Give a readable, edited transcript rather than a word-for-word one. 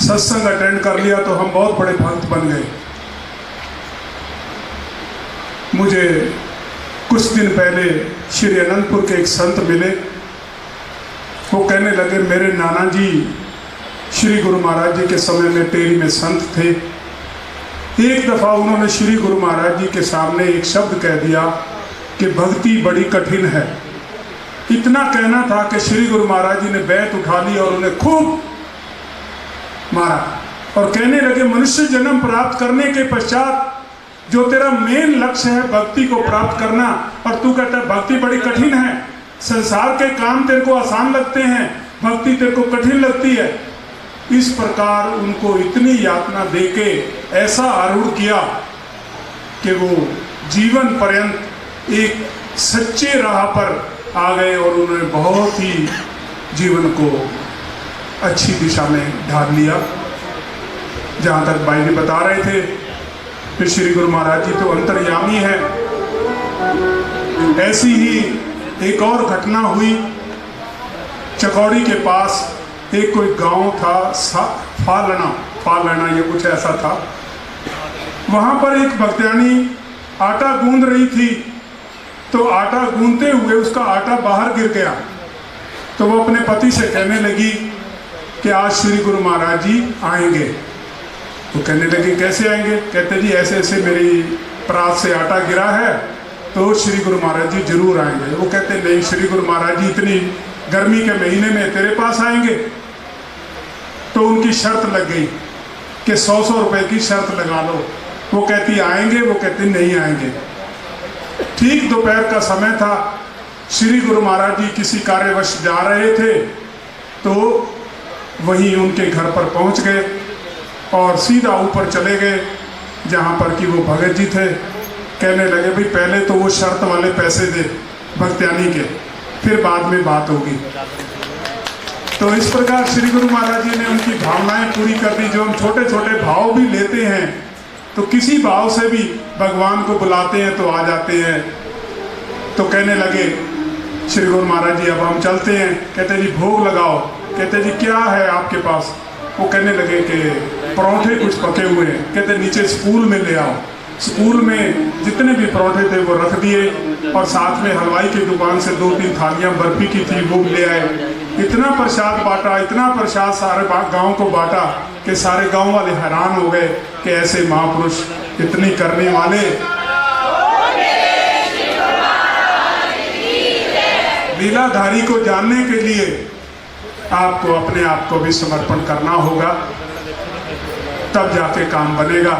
सत्संग अटेंड कर लिया तो हम बहुत बड़े भक्त बन गए। मुझे कुछ दिन पहले श्री अनंतपुर के एक संत मिले। वो कहने लगे मेरे नाना जी श्री गुरु महाराज जी के समय में टेरी में संत थे। एक दफ़ा उन्होंने श्री गुरु महाराज जी के सामने एक शब्द कह दिया कि भक्ति बड़ी कठिन है। इतना कहना था कि श्री गुरु महाराज जी ने बैत उठा ली और उन्हें खूब मारा और कहने लगे मनुष्य जन्म प्राप्त करने के पश्चात जो तेरा मेन लक्ष्य है भक्ति को प्राप्त करना, और तू कहता है भक्ति बड़ी कठिन है, संसार के काम तेरे को आसान लगते हैं, भक्ति तेरे को कठिन लगती है। इस प्रकार उनको इतनी यातना देके ऐसा आरूढ़ किया कि वो जीवन पर्यंत एक सच्चे राह पर आ गए और उन्होंने बहुत ही जीवन को अच्छी दिशा में ढाल लिया। जहाँ तक भाई जी बता रहे थे कि श्री गुरु महाराज जी तो अंतर्यामी है। ऐसी ही एक और घटना हुई चकौड़ी के पास। एक कोई गांव था फालना ये कुछ ऐसा था। वहाँ पर एक भक्तानी आटा गूंद रही थी, तो आटा गूंदते हुए उसका आटा बाहर गिर गया। तो वो अपने पति से कहने लगी कि आज श्री गुरु महाराज जी आएंगे। तो कहने लगे कैसे आएंगे? कहते जी ऐसे ऐसे मेरी परात से आटा गिरा है तो श्री गुरु महाराज जी जरूर आएंगे। वो कहते नहीं, श्री गुरु महाराज जी इतनी गर्मी के महीने में तेरे पास आएंगे? तो उनकी शर्त लग गई कि 100 रुपए की शर्त लगा लो। वो कहती आएंगे, वो कहते नहीं आएंगे। ठीक दोपहर का समय था। श्री गुरु महाराज जी किसी कार्यवश जा रहे थे तो वहीं उनके घर पर पहुंच गए और सीधा ऊपर चले गए जहां पर कि वो भगत जी थे। कहने लगे भाई पहले तो वो शर्त वाले पैसे दे भक्त्यानी के, फिर बाद में बात होगी। तो इस प्रकार श्री गुरु महाराज जी ने उनकी भावनाएं पूरी कर दी। जो हम छोटे छोटे भाव भी लेते हैं तो किसी भाव से भी भगवान को बुलाते हैं तो आ जाते हैं। तो कहने लगे श्री गुरु महाराज जी अब हम चलते हैं। कहते जी भोग लगाओ। कहते जी क्या है आपके पास? वो कहने लगे कि परोठे कुछ पके हुए हैं। कहते नीचे स्कूल में ले आओ। स्कूल में जितने भी परोठे थे वो रख दिए और साथ में हलवाई की दुकान से 2-3 थालियां बर्फी की थी वो ले आए। इतना प्रसाद बांटा, इतना प्रसाद सारे गांव को बांटा कि सारे गांव वाले हैरान हो गए कि ऐसे महापुरुष इतनी करने वाले। लीलाधारी को जानने के लिए आपको अपने आप को भी समर्पण करना होगा, तब जाके काम बनेगा।